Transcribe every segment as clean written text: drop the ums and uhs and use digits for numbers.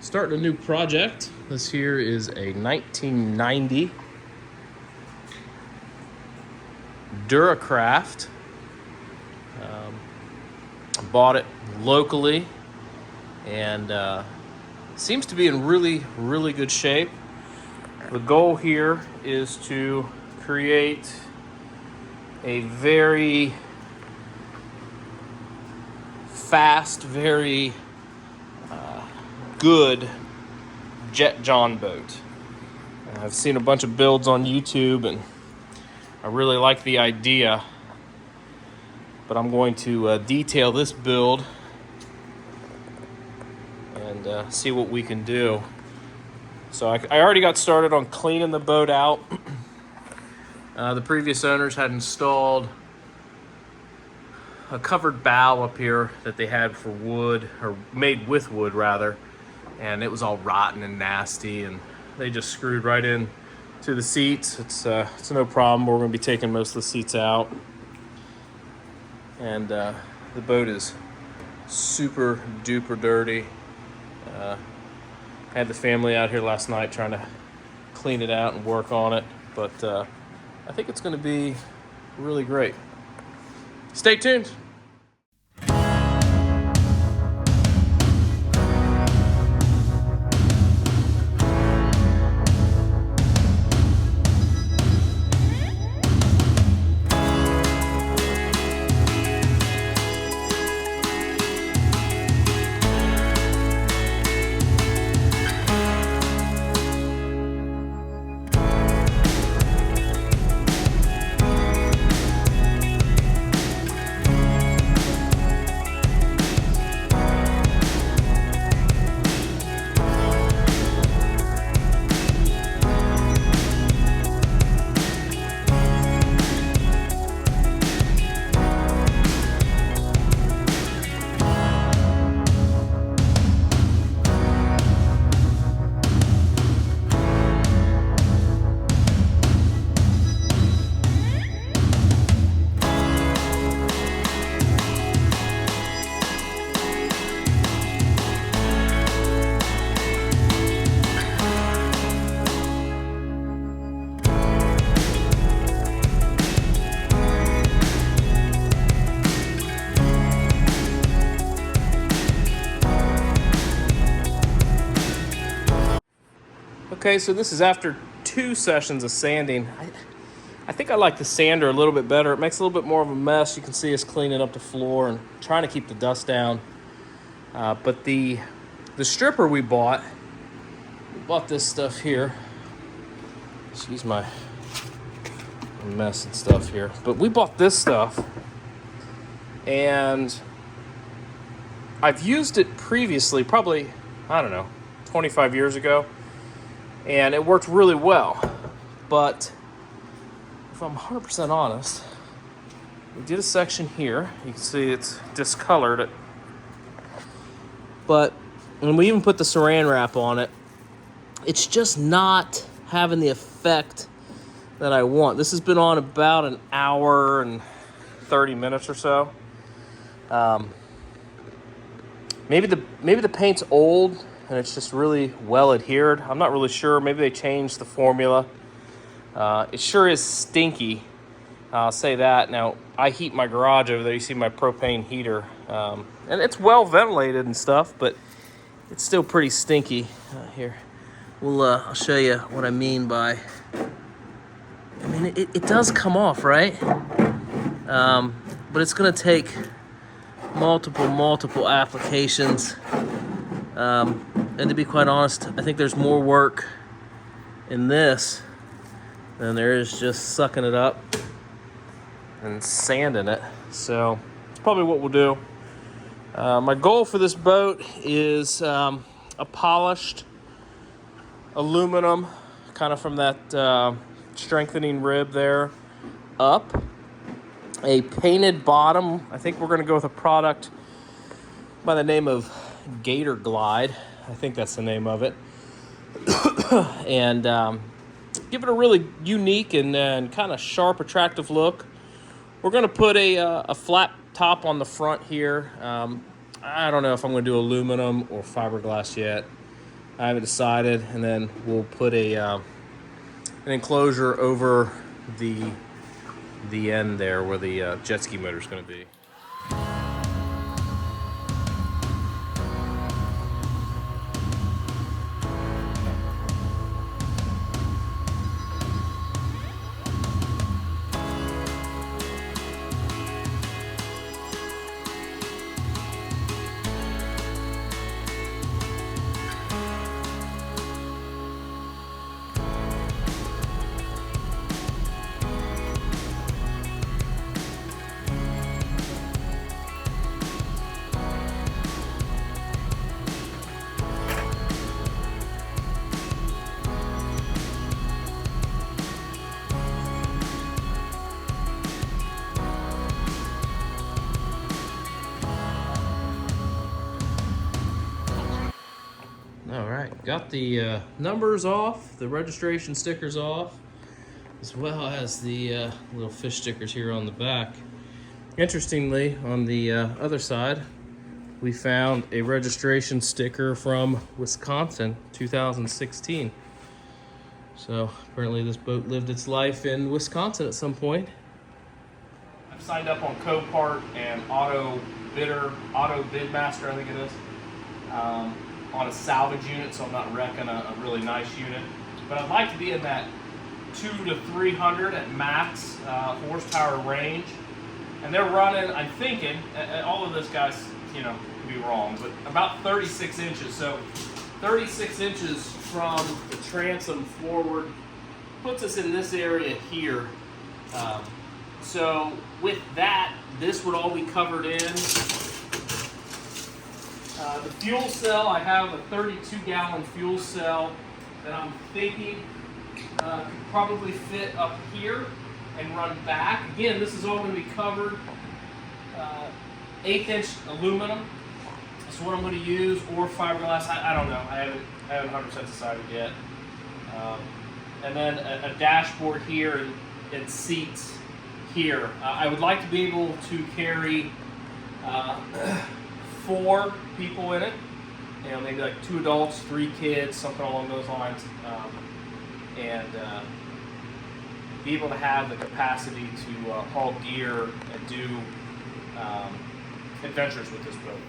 Starting a new project. This here is a 1990 Duracraft. I bought it locally and seems to be in really good shape. The goal here is to create a very fast, very good Jet Jon boat. I've seen a bunch of builds on YouTube and I really like the idea, but I'm going to detail this build and see what we can do. So I already got started on cleaning the boat out. The previous owners had installed a covered bow up here that they had for wood, or made with wood rather, and it was all rotten and nasty, and they just screwed right in to the seats. It's no problem. We're going to be taking most of the seats out, and the boat is super duper dirty. Had the family out here last night trying to clean it out and work on it, but I think it's going to be really great. Stay tuned. Okay, so this is after 2 sessions of sanding. I think I like the sander a little bit better. It makes a little bit more of a mess. You can see us cleaning up the floor and trying to keep the dust down. But the stripper we bought this stuff here. Excuse my mess and stuff here. But we bought this stuff, and I've used it previously, probably, I don't know, 25 years ago. And it worked really well, but if I'm 100% honest, we did a section here. You can see it's discolored, but when we even put the saran wrap on it, it's just not having the effect that I want. This has been on about an hour and 30 minutes or so. Maybe the paint's old and it's just really well adhered. I'm not really sure. Maybe they changed the formula. It sure is stinky. I'll say that. Now, I heat my garage over there. You see my propane heater. And it's well ventilated and stuff, but it's still pretty stinky. Here, I'll show you what I mean by... I mean, it does come off, right? But it's going to take multiple applications. And to be quite honest, I think there's more work in this than there is just sucking it up and sanding it. So it's probably what we'll do. My goal for this boat is a polished aluminum, kind of from that strengthening rib there up. A painted bottom. I think we're going to go with a product by the name of Gator Glide. I think that's the name of it. And give it a really unique and kind of sharp, attractive look. We're going to put a flat top on the front here. I don't know if I'm going to do aluminum or fiberglass yet. I haven't decided. And then we'll put an enclosure over the end there where the jet ski motor is going to be. All right, got the numbers off, the registration stickers off, as well as the little fish stickers here on the back. Interestingly, on the other side, we found a registration sticker from Wisconsin, 2016. So apparently this boat lived its life in Wisconsin at some point. I've signed up on Copart and Auto Bidmaster, I think it is. On a salvage unit, so I'm not wrecking a really nice unit. But I'd like to be in that 200 to 300 at max horsepower range. And they're running, I'm thinking, all of this, guys, you know, could be wrong, but about 36 inches. So 36 inches from the transom forward puts us in this area here. So with that, this would all be covered in. The fuel cell, I have a 32-gallon fuel cell that I'm thinking could probably fit up here and run back. Again, this is all going to be covered 1/8-inch aluminum. That's what I'm going to use, or fiberglass. I don't know. I haven't 100% decided yet. And then a dashboard here and seats here. I would like to be able to carry 4 people in it, you know, maybe like 2 adults, 3 kids, something along those lines, and be able to have the capacity to haul gear and do adventures with this boat.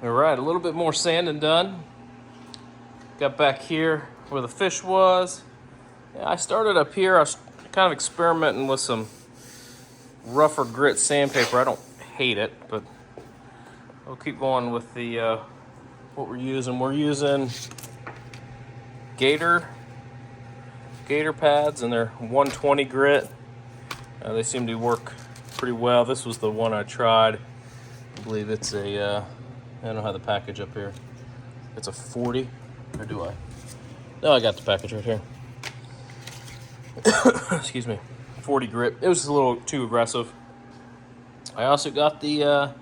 All right, a little bit more sanding done. Got back here where the fish was. Yeah, I started up here. I was kind of experimenting with some rougher grit sandpaper. I don't hate it, but we'll keep going with the what we're using. We're using Gator pads, and they're 120 grit. They seem to work pretty well. This was the one I tried. I believe it's a I don't have the package up here. It's a 40, or do I? No, I got the package right here. Excuse me, 40 grit. It was a little too aggressive. I also got the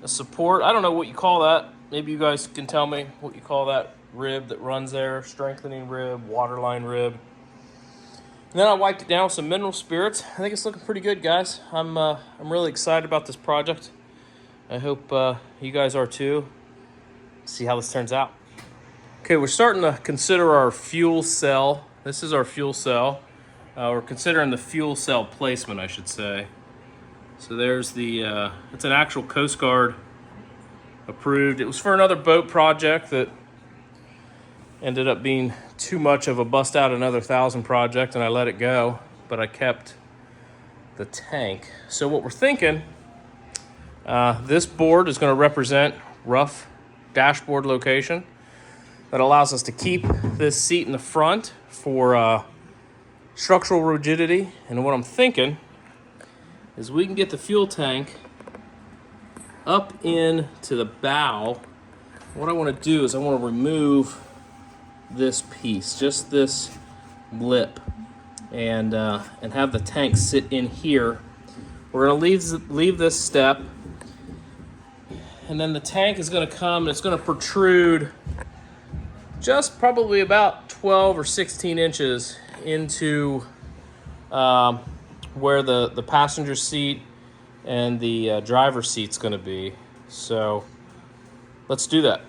support. I don't know what you call that. Maybe you guys can tell me what you call that rib that runs there. Strengthening rib, waterline rib. And then I wiped it down with some mineral spirits. I think it's looking pretty good, guys. I'm really excited about this project. I hope you guys are too. See how this turns out. Okay, we're starting to consider our fuel cell. This is our fuel cell. We're considering the fuel cell placement, I should say. So there's the, it's an actual Coast Guard approved. It was for another boat project that ended up being too much of a bust out another 1,000 project, and I let it go, but I kept the tank. So what we're thinking, this board is going to represent rough dashboard location. That allows us to keep this seat in the front for structural rigidity. And what I'm thinking is we can get the fuel tank up into the bow. What I want to do is I want to remove this piece, just this lip, and have the tank sit in here. We're going to leave this step, and then the tank is going to come and it's going to protrude just probably about 12 or 16 inches into where the passenger seat and the driver's seat's going to be. So let's do that.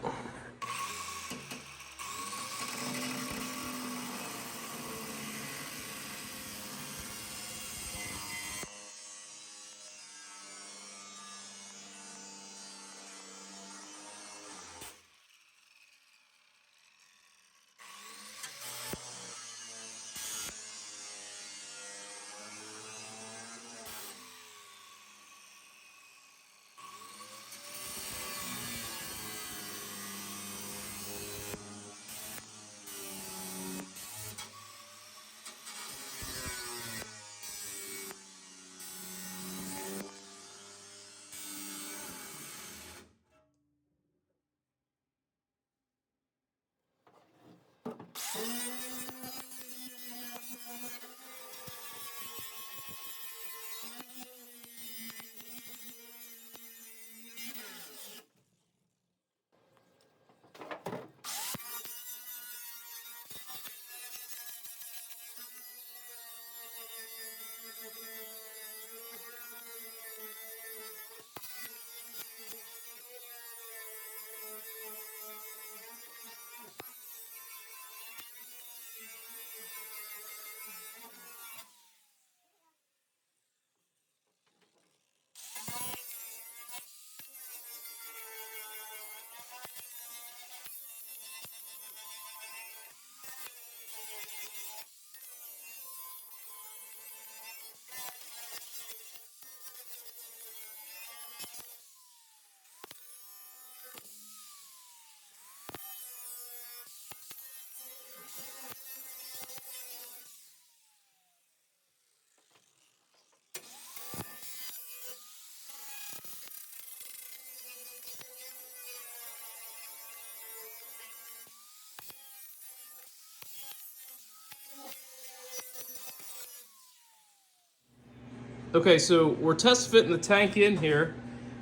Okay, so we're test fitting the tank in here,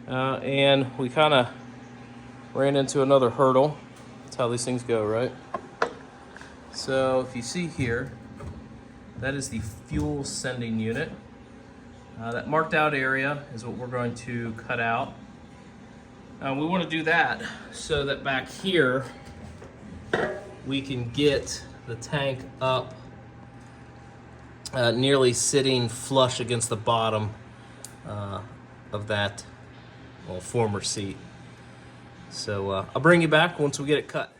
and we kind of ran into another hurdle. That's how these things go, right? So if you see here, that is the fuel sending unit. That marked out area is what we're going to cut out. We want to do that so that back here we can get the tank up nearly sitting flush against the bottom of that former seat. So I'll bring you back once we get it cut.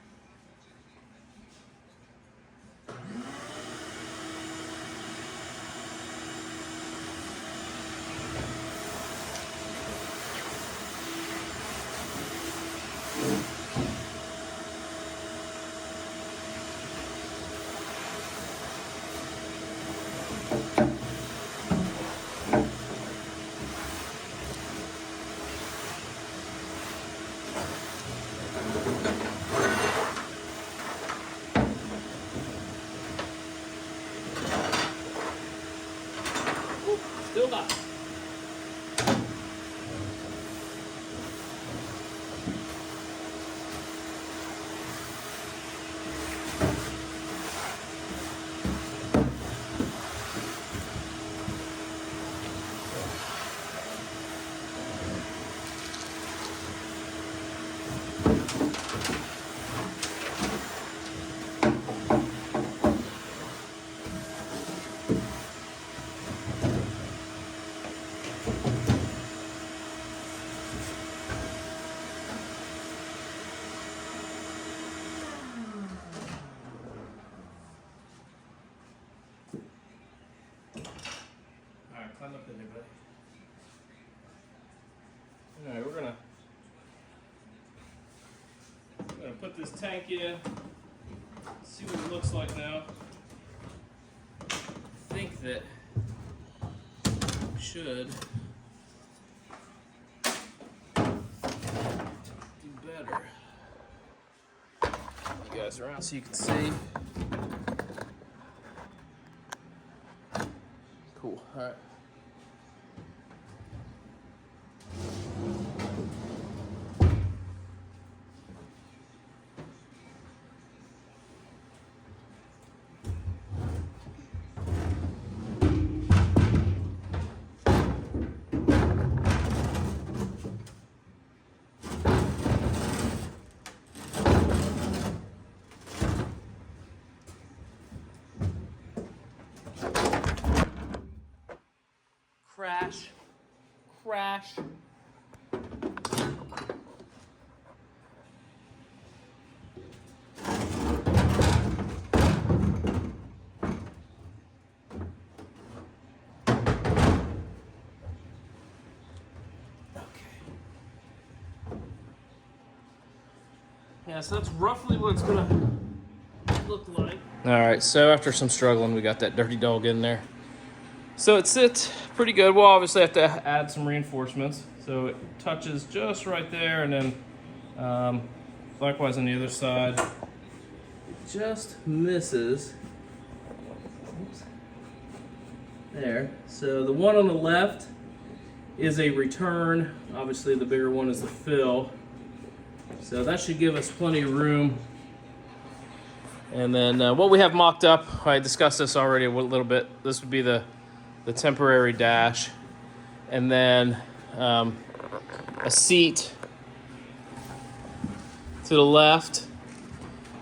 Still hot. put this tank in, see what it looks like now. I think that we should do better. You guys around so you can see. Cool. All right. Crash. Crash. Yeah, so that's roughly what it's gonna look like. All right, so after some struggling, we got that dirty dog in there. So it sits pretty good. We'll obviously have to add some reinforcements. So it touches just right there, and then likewise on the other side, it just misses. Oops. There. So the one on the left is a return. Obviously the bigger one is the fill. So that should give us plenty of room. And then what we have mocked up, I discussed this already a little bit. This would be the temporary dash, and then a seat to the left,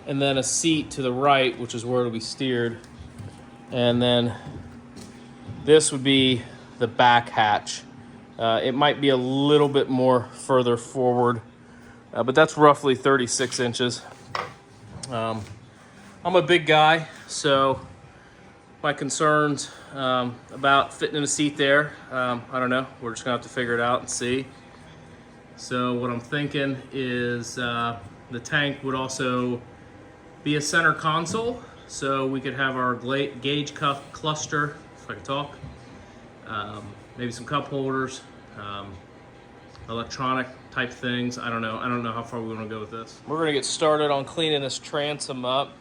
and then a seat to the right, which is where it'll be steered. And then this would be the back hatch. It might be a little bit more further forward, but that's roughly 36 inches. I'm a big guy, so my concerns about fitting in a seat there, I don't know. We're just gonna have to figure it out and see. So what I'm thinking is the tank would also be a center console, so we could have our gauge cuff cluster, if I could talk, maybe some cup holders, electronic type things. I don't know how far we want to go with this. We're gonna get started on cleaning this transom up.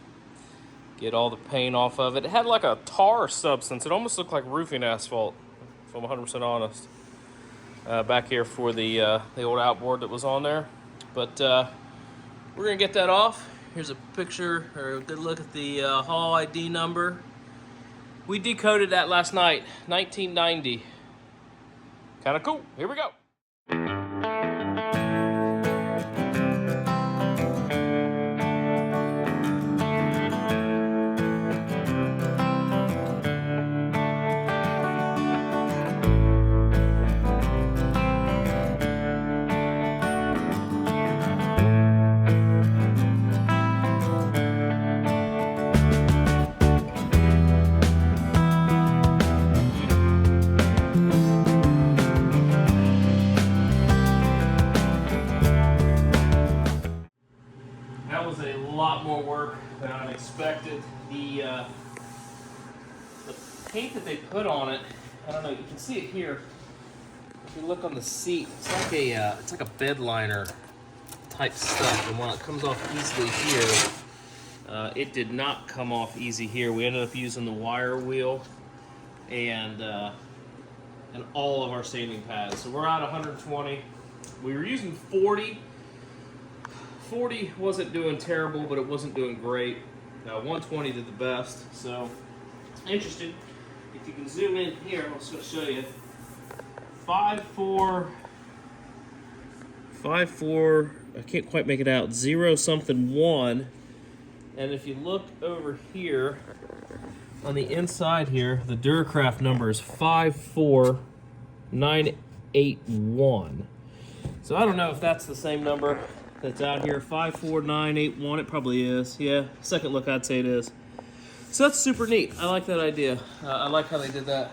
Get all the paint off of it. It had like a tar substance. It almost looked like roofing asphalt, if I'm 100% honest. Back here for the old outboard that was on there. But we're gonna get that off. Here's a picture, or a good look at the haul ID number. We decoded that last night, 1990. Kind of cool. Here we go. Lot more work than I expected. The paint that they put on it, I don't know, you can see it here. If you look on the seat, it's like a bed liner type stuff, and while it comes off easily here, it did not come off easy here. We ended up using the wire wheel and all of our sanding pads. So we're at 120. We were using 40. 40 wasn't doing terrible, but it wasn't doing great. 120 did the best, so interesting. If you can zoom in here, I'm just going to show you. 5.4, I can't quite make it out, 0 something 1. And if you look over here, on the inside here, the Duracraft number is 54981. So I don't know if that's the same number that's out here, 54981. It probably is. Yeah, second look, I'd say it is. So that's super neat. I like that idea. I like how they did that.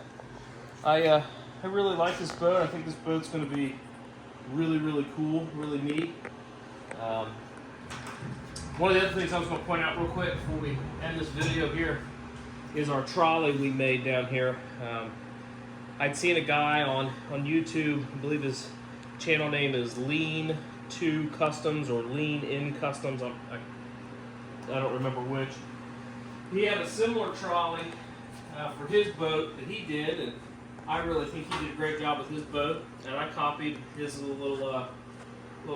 I really like this boat. I think this boat's going to be really, really cool, really neat. One of the other things I was going to point out real quick before we end this video here is our trolley we made down here. I'd seen a guy on YouTube, I believe his channel name is Lean 2 Customs or Lean In Customs, I don't remember which. He had a similar trolley for his boat that he did, and I really think he did a great job with his boat, and I copied his little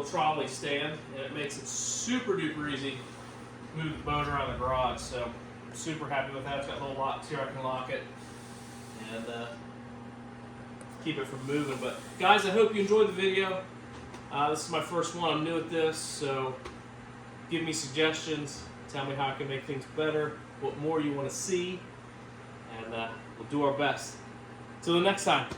trolley stand, and it makes it super duper easy to move the boat around the garage. So I'm super happy with that. It's got little locks here, I can lock it and keep it from moving. But guys, I hope you enjoyed the video. This is my first one. I'm new at this, so give me suggestions. Tell me how I can make things better, what more you want to see, and we'll do our best. Till the next time.